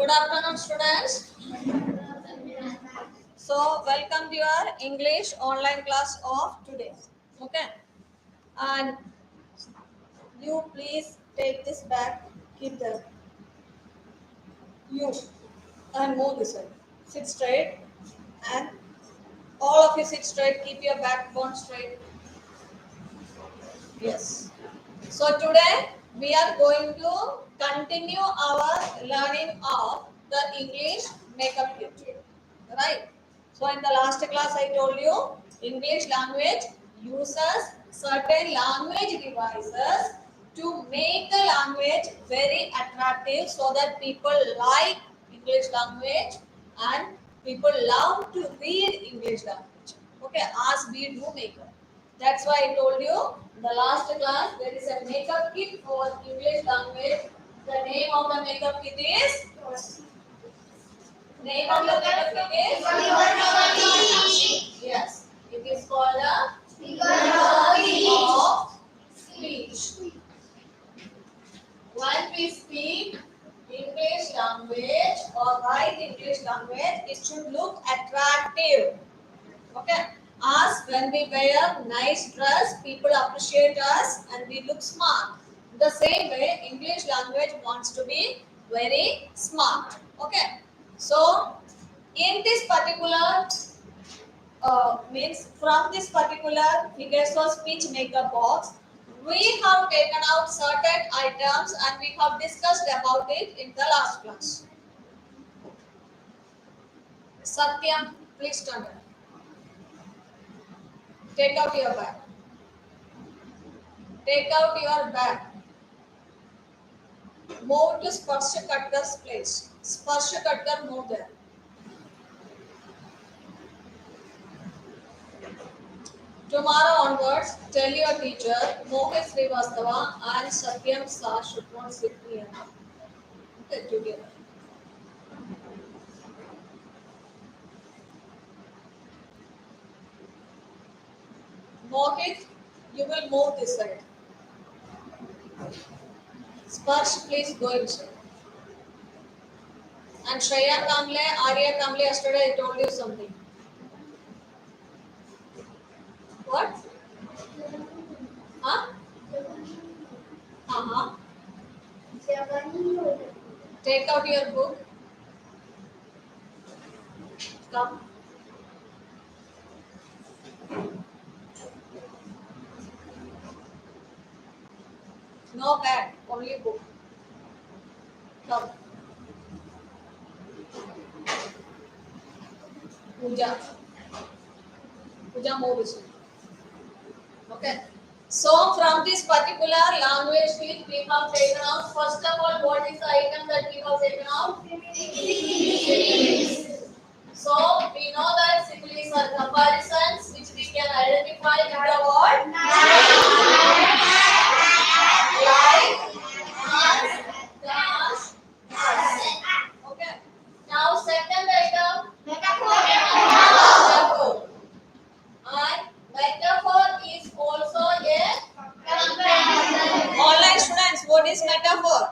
Good afternoon, students. So, welcome to your English online class of today. Okay, and you please take this back, keep the you and move this way. Sit straight, and all of you sit straight. Keep your backbone straight. Yes. So today we are going to continue our learning of the English makeup kit. Right. So in the last class I told you English language uses certain language devices to make the language very attractive so that people like English language and people love to read English language. Okay, as we do makeup. That's why I told you in the last class there is a makeup kit for English language. The name of the makeup kit is yes. It is called a figure of speech. When we speak English language or write English language, it should look attractive. Okay. As when we wear nice dress, people appreciate us and we look smart. The same way, English language wants to be very smart. Okay. So, in this particular means from this particular figures of speech makeup box, we have taken out certain items and we have discussed about it in the last class. Satyam, please turn it. Take out your bag. Take out your bag. Move to Sparsha Cutter's place. Sparsha Cutter, move there. Tomorrow onwards, tell your teacher, Mohit Srivastava and Satyam Shah should not sit near. Okay, together. Mohit, you will move this side. Sparsh, please go inside. And Shreya Kamble, Arya Kamble, yesterday I told you something. What? Huh? Uh-huh. Take out your book. Come. No bag, only book. Come. Puja. Puja, move this way. Okay. So from this particular language sheet, we have taken out. First of all, what is the item that we have taken out? Similes. So we know that similes are comparisons which we can identify with the word like, dash, okay. Now second item, metaphor. And metaphor is also a comparison. Online students, what is metaphor?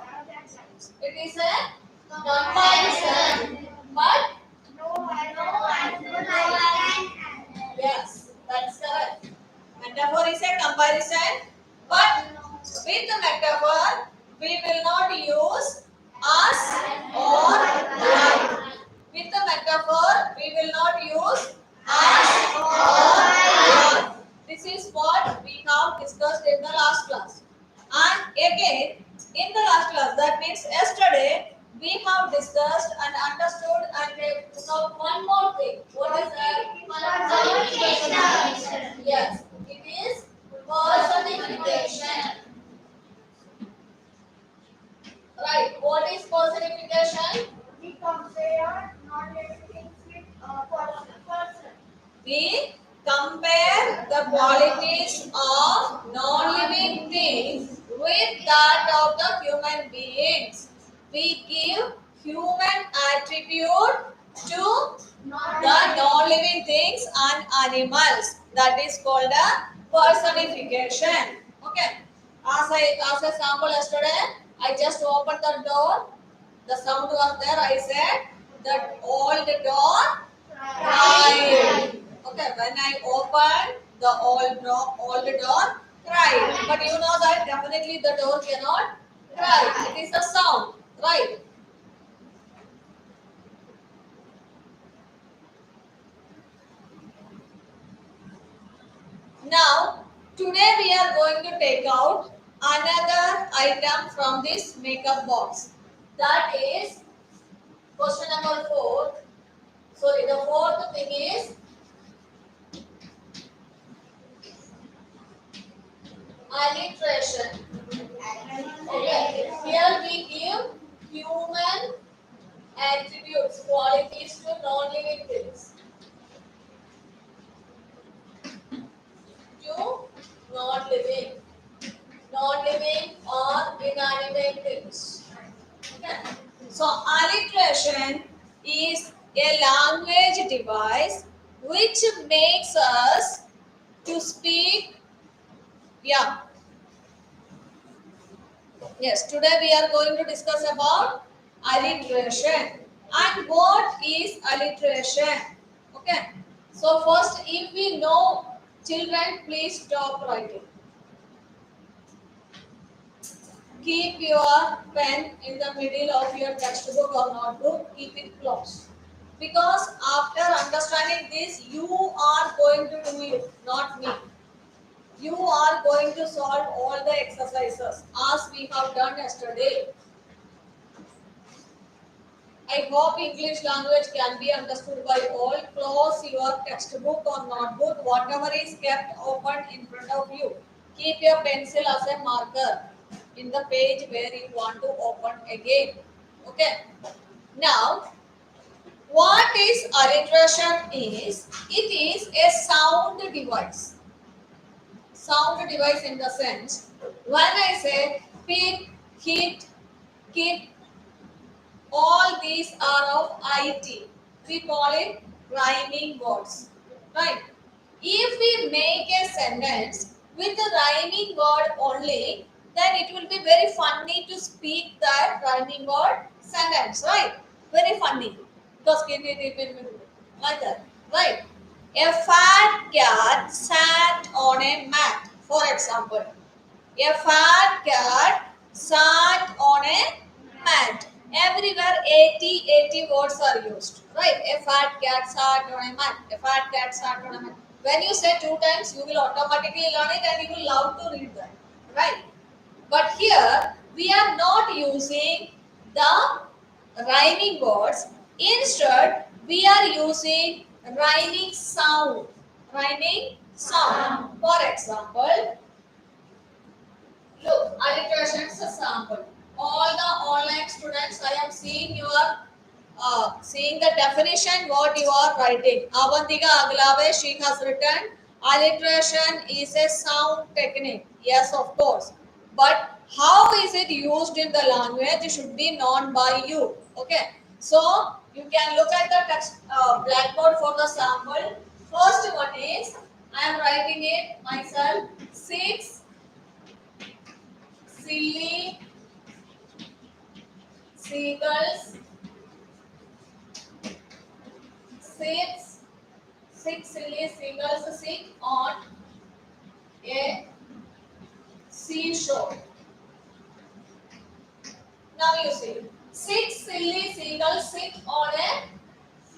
It is a comparison, but yes, that's correct. Metaphor is a comparison, but with the metaphor, we will not use us or like. With the metaphor, we will not use us or like. This is what we have discussed in the last class. And again, in the last class, that means yesterday, we have discussed and understood and took out one more thing. What is that? Personification. Yes, it is personification. Right, what is personification? We compare non-living things with person. We compare the qualities of non-living things with that of the human beings. We give human attribute to the non-living things and animals. That is called a personification. Okay. As a sample yesterday, I just opened the door The sound was there. I said that old door cried. Okay, when I opened the old door cried. But you know that definitely the door cannot cry. It is the sound, right? Now, today we are going to take out another item from this makeup box. That is question number 4. So the fourth thing is alliteration. Okay. Here we give human attributes, qualities to non-living things. To non-living, non-living or inanimate things. Okay. So alliteration is a language device which makes us to speak. Yeah. Yes. Today we are going to discuss about alliteration. And what is alliteration? Okay. So first, if we know, children, please stop writing. Keep your pen in the middle of your textbook or notebook. Keep it closed. Because after understanding this, you are going to do it, not me. You are going to solve all the exercises as we have done yesterday. I hope English language can be understood by all. Close your textbook or notebook, whatever is kept open in front of you. Keep your pencil as a marker in the page where you want to open again. Okay. Now, what is alliteration is? It is a sound device. Sound device in the sense, when I say pick, hit, kit, all these are of IT. We call it rhyming words. Right? If we make a sentence with a rhyming word only, then it will be very funny to speak that rhyming word sentence. Right? Very funny. Because like that. Right? A fat cat sat on a mat, for example. A fat cat sat on a mat. Everywhere 80 words are used. Right? A fat cat sat on a mat. A fat cat sat on a mat. When you say 2 times, you will automatically learn it and you will love to read that. Right? But here, we are not using the rhyming words. Instead, we are using rhyming sound. Rhyming sound. For example, look, alliteration is a sample. All the online students, I am seeing the definition what you are writing. Avantika Aglave, she has written, alliteration is a sound technique. Yes, of course. But how is it used in the language should be known by you. Okay. So you can look at the text blackboard for the sample. First one is, I am writing it myself. 6 silly seagulls sits six silly seagulls sit on a seashore. Now you see, 6 silly seagulls sit on a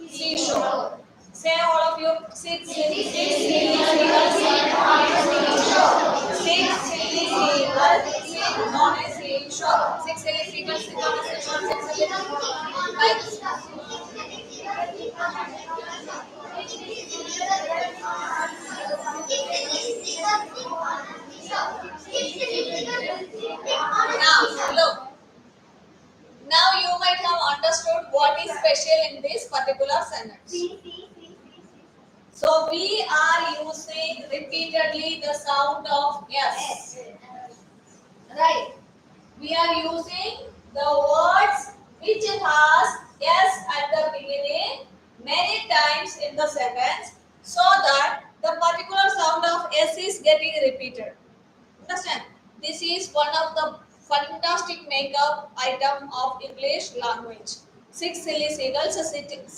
seashore. Say all of you, six silly seagulls sit on a seashore. 6 silly seagulls sit on a seashore. 6 silly seagulls sit on a seashore. 6 silly. Now look. Now you might have understood what is special in this particular sentence. So we are using repeatedly the sound of S. Right. We are using the words which has S at the beginning many times in the sentence so that the particular sound of S is getting repeated. Understand? This is one of the fantastic makeup item of English language. Six silly seagulls sit in a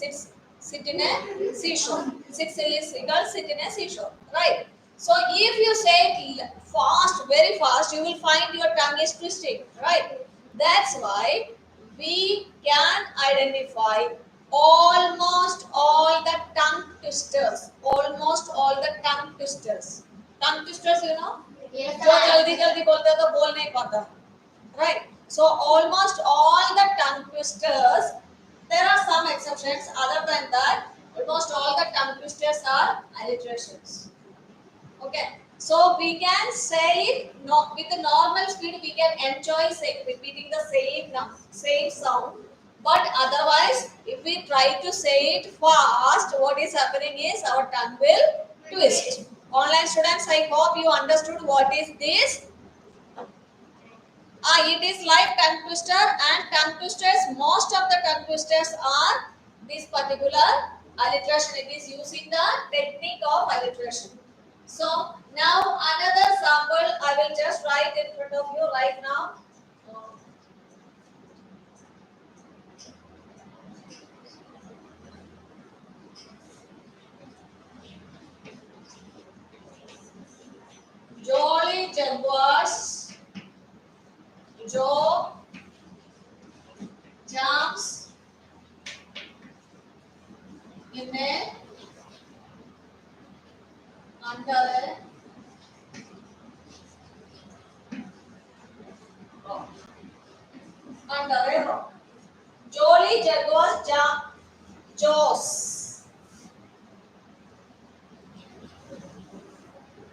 seashore. Six silly seagulls sit in a seashore. Right. So if you say it fast, very fast, you will find your tongue is twisting. Right. That's why we can identify almost all the tongue twisters. Almost all the tongue twisters. Tongue twisters, you know? Yes, जो sir. जल्दी जल्दी बोलते हैं तो बोल नहीं पाता, right? So almost all the tongue twisters, there are some exceptions. Other than that, almost all the tongue twisters are alliterations. Okay, so we can say it with the normal speed. We can enjoy repeating the same sound. But otherwise, if we try to say it fast, what is happening is our tongue will twist. Online students, I hope you understood what is this. It is like tongue twister, and tongue twisters, most of the tongue twisters are this particular alliteration. It is using the technique of alliteration. So now another sample I will just write in front of you right now. Jolly Jaguars, Joe jumps in a under a rock. Under a rock. Jolly Jaguars Jaws.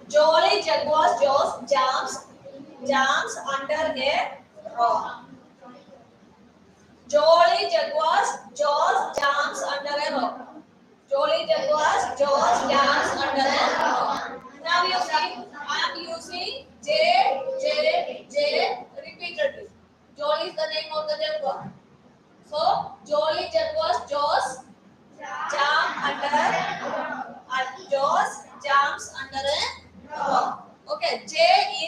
Jolly Jaguars Jaws jumps under a rock. Jolly Jaguars Jaws jumps under a rock. Jolly Jaguars Jaws jumps under a rock. Now you see, I am using J repeatedly. Jolly is the name of the jaguar. So Jolly Jaguars Jaws jump under and Jaws jumps under a rock. Okay, J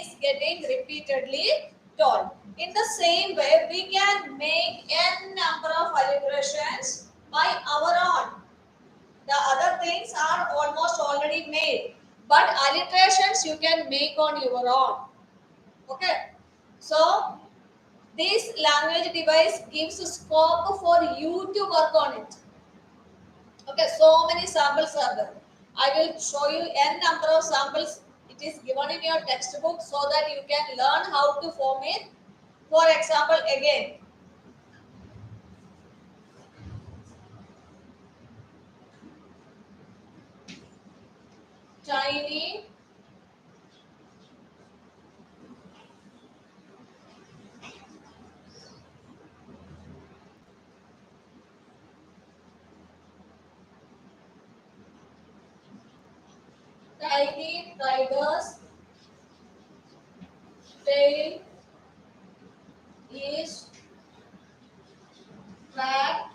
is getting repeatedly told. In the same way, we can make n number of alliterations by our own. The other things are almost already made, but alliterations you can make on your own. Okay, so this language device gives scope for you to work on it. Okay, so many samples are there. I will show you n number of samples. It is given in your textbook so that you can learn how to form it. For example, again, tiny tiny tiger's tail is tracked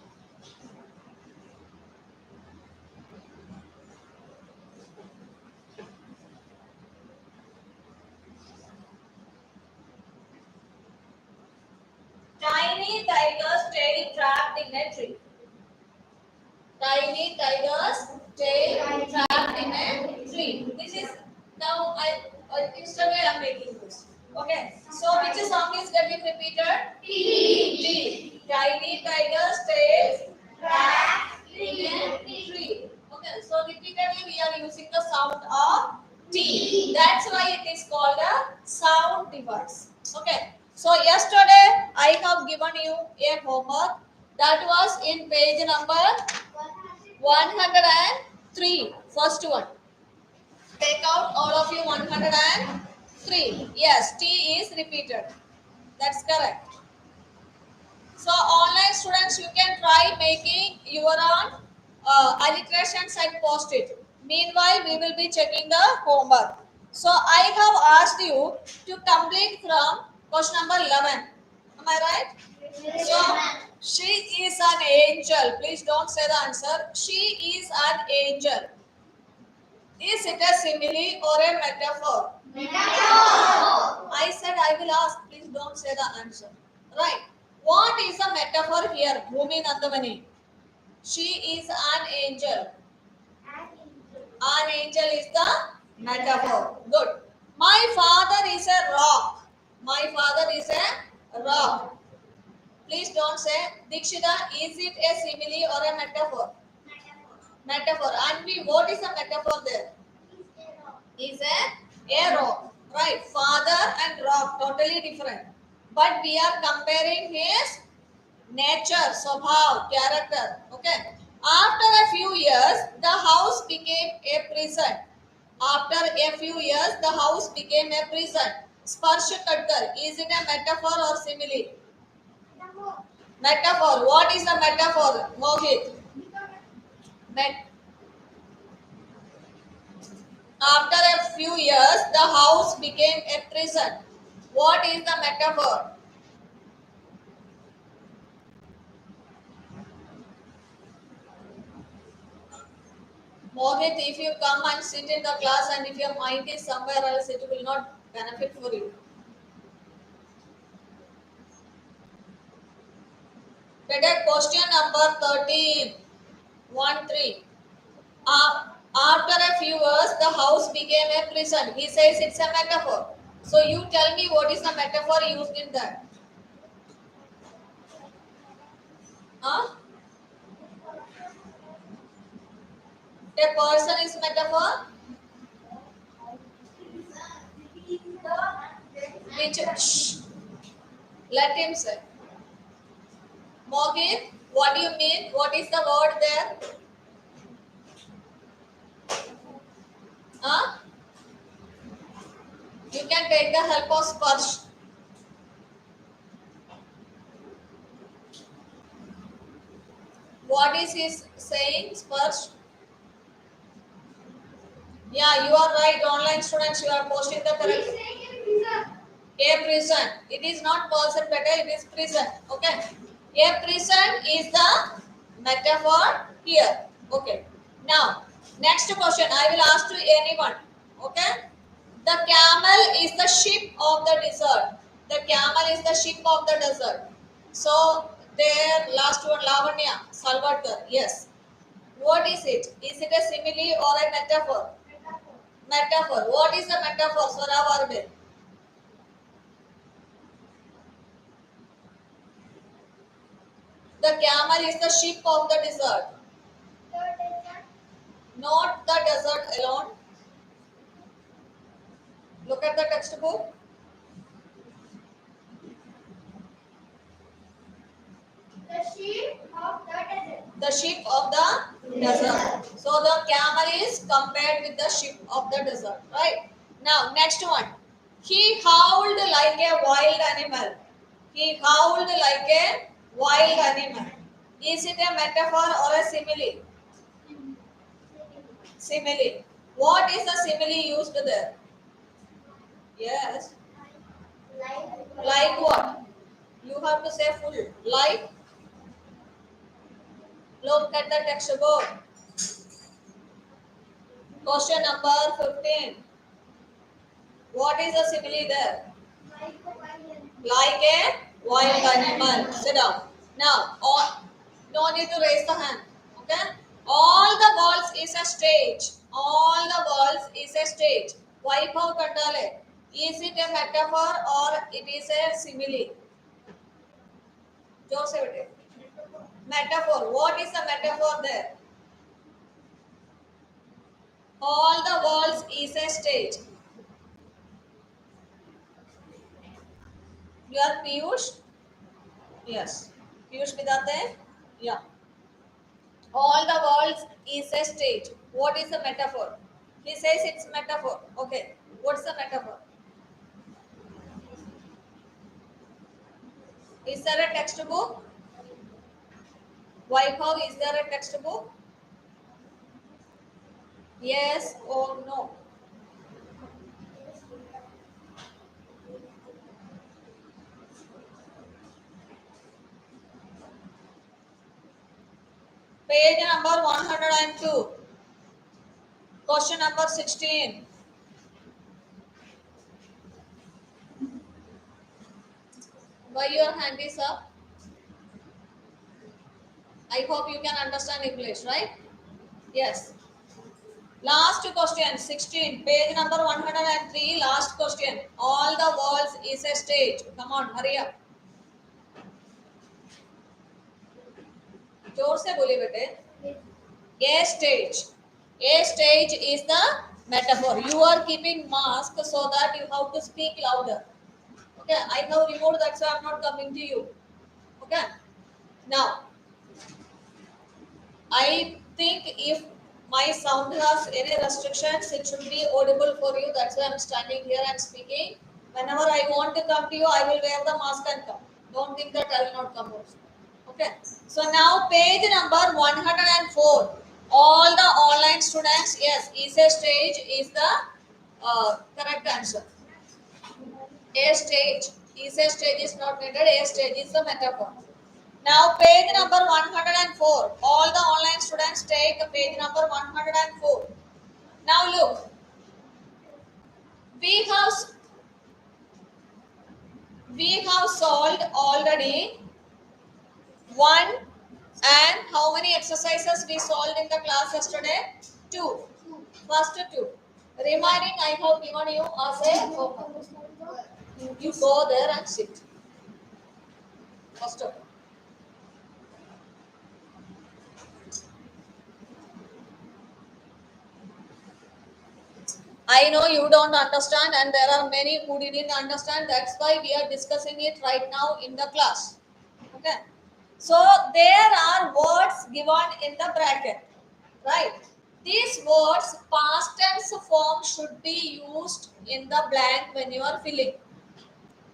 tiny tiger's tail trapped in a tree. Tiny tiger's tail trapped in a tree. This is now I instantly I am making this. Okay. So which song is getting repeated? T. Tiny tiger's tail trapped in a tree. Okay. So repeatedly we are using the sound of T. That's why it is called a sound device. Okay. So yesterday I have given you a homework that was in page number 103. First one. Take out all of you 103. Yes, T is repeated. That's correct. So online students, you can try making your own alliterations and post it. Meanwhile, we will be checking the homework. So I have asked you to complete from question number 11. Am I right? So she is an angel. Please don't say the answer. She is an angel. Is it a simile or a metaphor? I said I will ask. Please don't say the answer. Right. What is a metaphor here? Bhumi Nandamani. She is an angel. An angel is the metaphor. Good. My father is a rock. My father is a rock. Please don't say, Dikshita, is it a simile or a metaphor? Metaphor. And we, what is a metaphor there? Is a rock. Right. Father and rock, totally different. But we are comparing his nature, swabhav, character. Okay. After a few years, the house became a prison. After a few years, the house became a prison. Sparsh katkar. Is it a metaphor or simile? Metaphor. What is a metaphor, Mohit? Met- After a few years, the house became a prison. What is the metaphor? Mohit, if you come and sit in the class and if your mind is somewhere else, it will not benefit for you. Better question number 13. 1 3. After a few years, the house became a prison. He says it's a metaphor. So you tell me what is the metaphor used in that? Huh? A person is metaphor? Which? Shh, let him say. Mohit, what do you mean? What is the word there? Huh? You can take the help of Sparsh. What is he saying, Sparsh? Yeah, you are right. Online students, you are posting the correct. A prison. It is not person better, it is prison. Okay. A prison is the metaphor here. Okay. Now, next question. I will ask to anyone. Okay. The camel is the ship of the desert. The camel is the ship of the desert. So, there, last one, Lavanya, Salvatkar. Yes. What is it? Is it a simile or a metaphor? Metaphor. What is the metaphor, Swara Varbe? The camel is the ship of the desert. Not the desert alone. Look at the textbook. The sheep of the desert. The ship of the desert. So the camel is compared with the ship of the desert, right? Now, next one. He howled like a wild animal. He howled like a wild animal. Is it a metaphor or a simile? Simile. What is the simile used there? Yes. Like what? You have to say full. Like, look at the textbook. Question number 15. What is the simile there? Like a wild animal. Sit down. Now, no need to raise the hand. Okay? All the walls is a stage. All the walls is a stage. Wipe out Kandale. Is it a metaphor or it is a simile? Joseph. Metaphor. What is the metaphor there? All the walls is a stage. You are Piyush? Yes. Piyush Vidante? Yeah. All the walls is a stage. What is the metaphor? He says it's metaphor. Okay. What's the metaphor? Is there a textbook? Vaibhav, is there a textbook? Yes or no? Page number 102. Question number 16. Why your hand is up? I hope you can understand English, right? Yes. Last question, 16, page number 103, last question. All the walls is a stage. Come on, hurry up. जोर से बोलिए बेटे. A stage. A stage is the metaphor. You are keeping mask so that you have to speak louder. Okay, I have removed that, so I'm not coming to you. Okay. Now, I think if my sound has any restrictions, it should be audible for you. That's why I'm standing here and speaking. Whenever I want to come to you, I will wear the mask and come. Don't think that I will not come also. Okay. So now page number 104. All the online students, yes, is a stage is the correct answer. A stage. Is a stage is not needed. A stage is the metaphor. Now page number 104. All the online students take page number 104. Now look, we have we have solved already one, and how many exercises we solved in the class yesterday? Two. First two. Remaining I have given you as a homework. You go there and sit. First of all. I know you don't understand, and there are many who didn't understand. That's why we are discussing it right now in the class. Okay. So there are words given in the bracket, right? These words, past tense form, should be used in the blank when you are filling.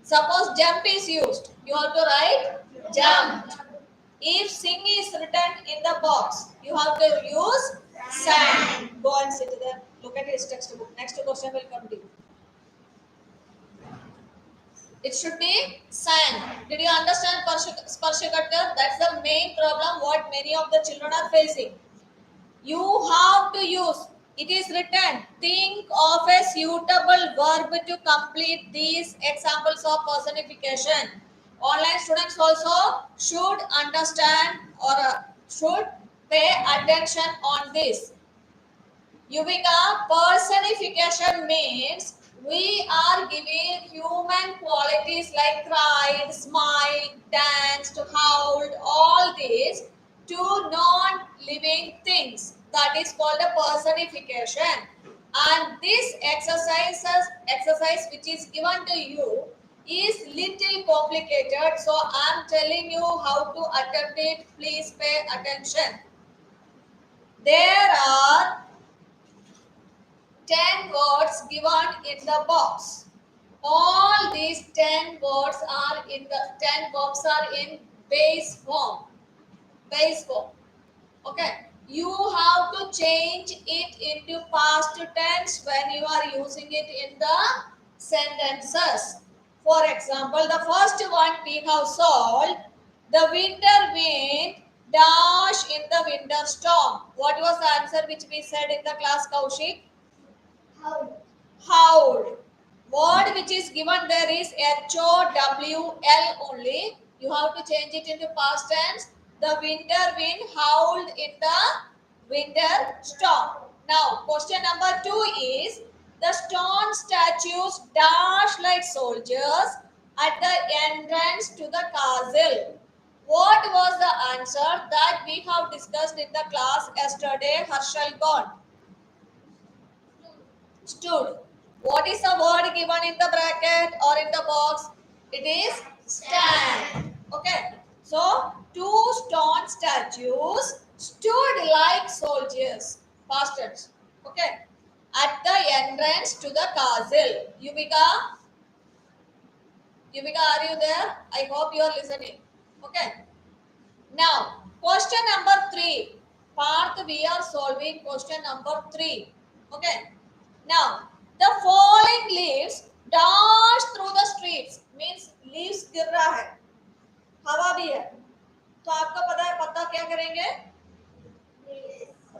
Suppose jump is used, you have to write jumped. If sing is written in the box, you have to use sang. Go and sit there. Look at his textbook. Next question will come to you. It should be sang. Did you understand Sparshakatta? That's the main problem what many of the children are facing. You have to use. It is written. Think of a suitable verb to complete these examples of personification. Online students also should understand or should pay attention on this. Yuvika, personification means we are giving human qualities like cried, smiled, danced, howled, all these to non-living things. That is called a personification. And this exercise which is given to you is little complicated. So I am telling you how to attempt it. Please pay attention. There are 10 words given in the box. All these 10 words are in the 10 verbs are in base form. Base form. Okay. You have to change it into past tense when you are using it in the sentences. For example, the first one we have solved. The winter wind dash in the winter storm. What was the answer which we said in the class, Kaushik? Howled. Word which is given there is HOWL only. You have to change it into past tense. The winter wind howled in the winter storm. Now, question number 2 is the stone statues dash like soldiers at the entrance to the castle. What was the answer that we have discussed in the class yesterday, Harshal gone? Stood. What is the word given in the bracket or in the box? It is stand. Okay. So, two stone statues stood like soldiers. Past tense. Okay. At the entrance to the castle. Yuvika, are you there? I hope you are listening. Okay. Now, question number 3. Part we are solving question number 3. Okay. Now, the falling leaves dash through the streets means leaves गिर रहा है, हवा भी है, तो आपको पता है पत्ता क्या करेंगे?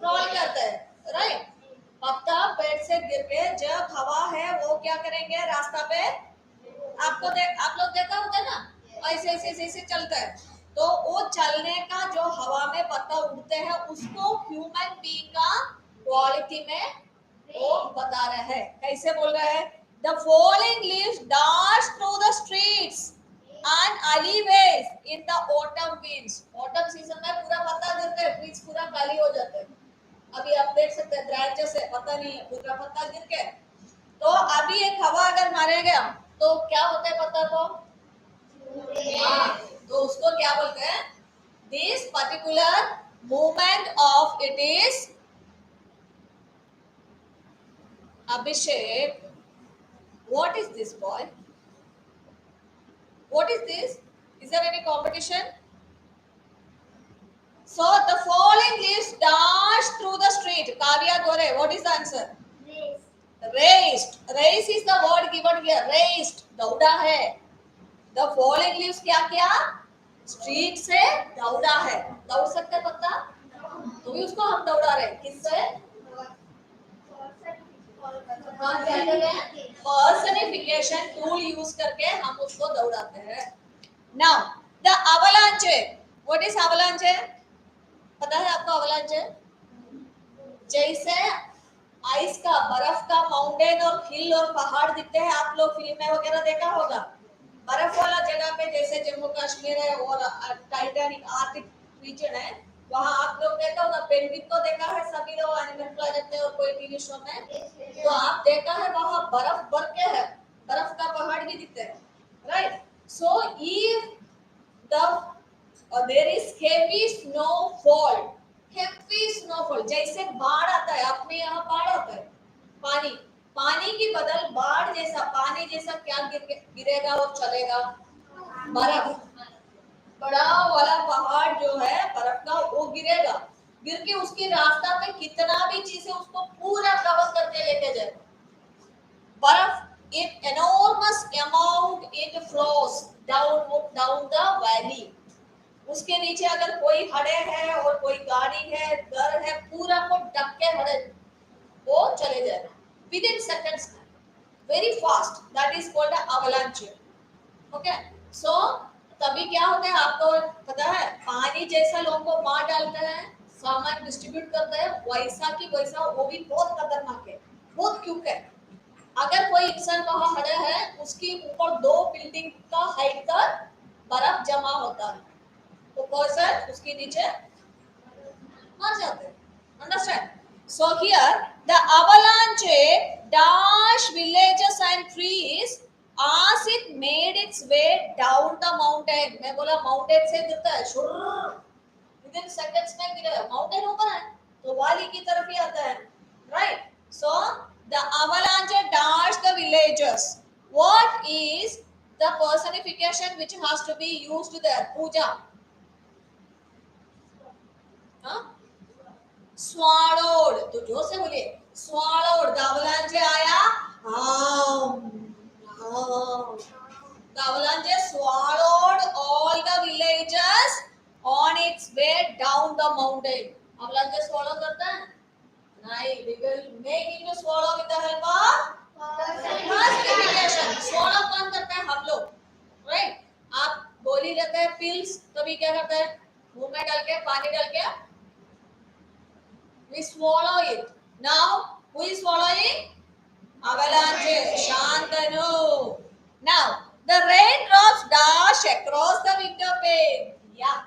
रोल करता है, राइट? पत्ता से गिर के जब हवा है वो क्या करेंगे रास्ता पे, आप लोग देखा होगा ना, ऐसे ऐसे ऐसे ऐसे चलता है, तो वो चलने का जो हवा में पत्ता उड़ते हैं उसको ह्यूमन बीइंग का क्वालिटी में वो बता रहे हैं। कैसे बोल रहे हैं, the falling leaves dash through the streets and alleyways in the autumn winds। Autumn season में पूरा पत्ता गिरता है, ट्रीज पूरा खाली हो जाते हैं। अभी आप देख सकते हैं ब्रांचेस है, पता नहीं है, पूरा पत्ता गिर के, तो अभी एक हवा अगर मारेगा तो क्या होता है पत्ता को, हाँ, तो उसको क्या बोलते हैं, this particular movement of it is Abhishek, what is this boy? What is this? Is there any competition? So the falling leaves dash through the street. Kavya Gore, what is the answer? Race. Raised. Race is the word given here. Raised. दौड़ा है. The falling leaves क्या किया? Street से दौड़ा है. दौड़ सकते हैं पत्ता? तो भी उसको हम दौड़ा रहे हैं. किससे? हाँ, क्या कर रहे हैं? Personification tool यूज करके हम उसको दौड़ाते हैं. Now the avalanche. What is avalanche? पता है आपको avalanche? जैसे आइस का, बर्फ का माउंटेन और हिल और पहाड़ दिखते हैं, आप लोग फिल्म में वगैरह देखा होगा, बर्फ वाला जगह पे जैसे जम्मू कश्मीर है और टाइटैनिक आर्टिक रीजन है, वहां आप लोग देखा होगा, पेंगुइन को देखा है सभी लोग एनिमल प्लैनेट में और कोई टीवी शो में, तो आप देखा है वहां बर्फ भर के है, बर्फ का पहाड़ भी दिखते हैं, right? So if the there is heavy snowfall, heavy snowfall, जैसे बाढ़ आता है, अपने यहाँ बाढ़ आता है, पानी, पानी की बदल बाढ़ जैसा, पानी जैसा क्या गिरेगा और चलेगा, बर्फ, बड़ा वाला पहाड़ जो है बर्फ का वो गिरेगा, गिर के उसके रास्ता पे कितना भी चीज है उसको पूरा कवर करके लेके जाएगा, बर्फ, it enormous amount it flows down the valley, उसके नीचे अगर कोई खड़े है और कोई गाड़ी है, घर है, पूरा को ढक के खड़े, वो चले जाएगा within seconds, very fast, that is called avalanche. Okay, so तभी क्या होता है आपको पता है, पानी जैसा लोगों को मार डालता है, सामान डिस्ट्रीब्यूट करता है, वैसा की वैसा वो भी बहुत खतरनाक है, बहुत क्यों है, अगर कोई इंसान वहां खड़ा है, उसके ऊपर 2 बिल्डिंग का हाइट का बर्फ जमा होता है, तो पर्सन उसके नीचे मर जाते हैं, understand? So here the avalanche dash villages and trees as it made its way down the mountain. मैं बोला माउंटेन से गिरता है, विद इन सेकंड्स में गिरेगा, माउंटेन ऊपर है तो वाली की तरफ ही आता है, right? So the avalanche dash the villages. What is the personification which has to be used there? Puja. हाँ? Swallowed. तो जोर से बोलिए, swallowed. The avalanche आया, the avalanche swallowed all the villages on its way down the mountain. avalanche swallow करता है? नहीं, we will make it to swallow with the help of personification. swallow कौन करता है? हम लोग, राइट? आप गोली लेते हैं, पिल्स, तभी क्या करते हैं? मुंह में डाल के, पानी डाल के we swallow it. Now who is swallowing? Avalanche. Shantanu. Now the raindrops dash across the window pane. Yeah,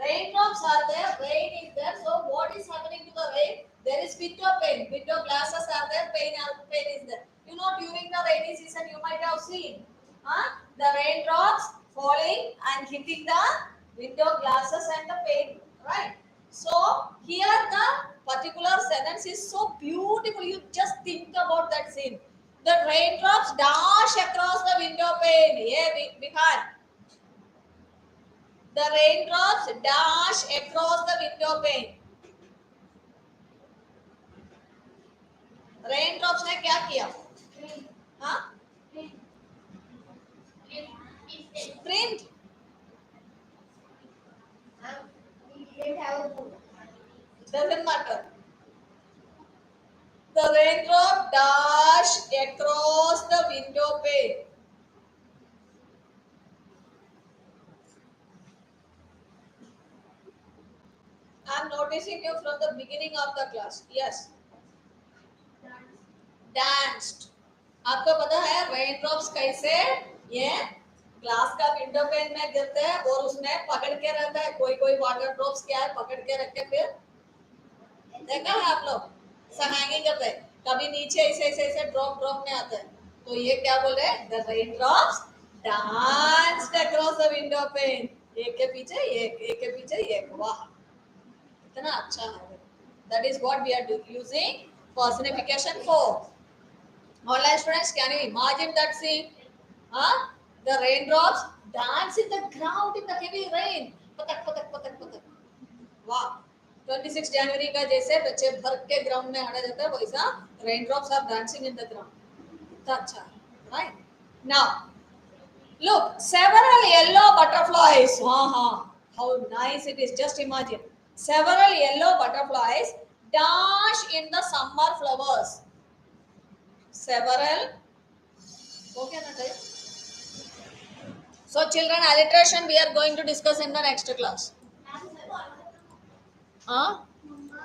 raindrops are there, rain is there, so what is happening to the rain? There is window pane, window glasses are there, pane is there. You know, during the rainy season you might have seen the raindrops falling and hitting the window glasses and the pane, right? So here the particular sentence is so beautiful, you just think about that scene. The raindrops dash across the window pane. Yeah, Vihan. The raindrops dash across the window pane. Raindrops ने क्या किया? हाँ? Print. We didn't have a book. Doesn't matter. The raindrop dash across the window pane. I am noticing you from the beginning of the class. Yes. Danced. आपको पता है rain drops कैसे ये glass का विंडो पेन में गिरते हैं और उसमें पकड़ के रहता है. कोई कोई वाटर ड्रॉप्स क्या है पकड़ के रख के फिर देखा है आप लोग हैंगिंग करते हैं. कभी नीचे ऐसे ऐसे ऐसे ड्रॉप ड्रॉप में आते हैं. तो ये क्या बोल रहे हैं the rain drops danced across the window pane. एक के पीछे एक के पीछे एक. वाह कितना अच्छा है. That is what we are using personification for. Online students, can you imagine that scene? Huh? The raindrops dance in the ground in the heavy rain. पतक पतक पतक पतक. वाह 26 जनवरी का जैसे बच्चे भर के ग्राउंड में आने जाते हैं वैसा raindrops are dancing in the ground. कितना अच्छा है, right? Now look, several yellow butterflies. How nice it is. Just imagine. Several yellow butterflies dash in the summer flowers. Several. Okay, Natai. So, children, alliteration we are going to discuss in the next class. Huh?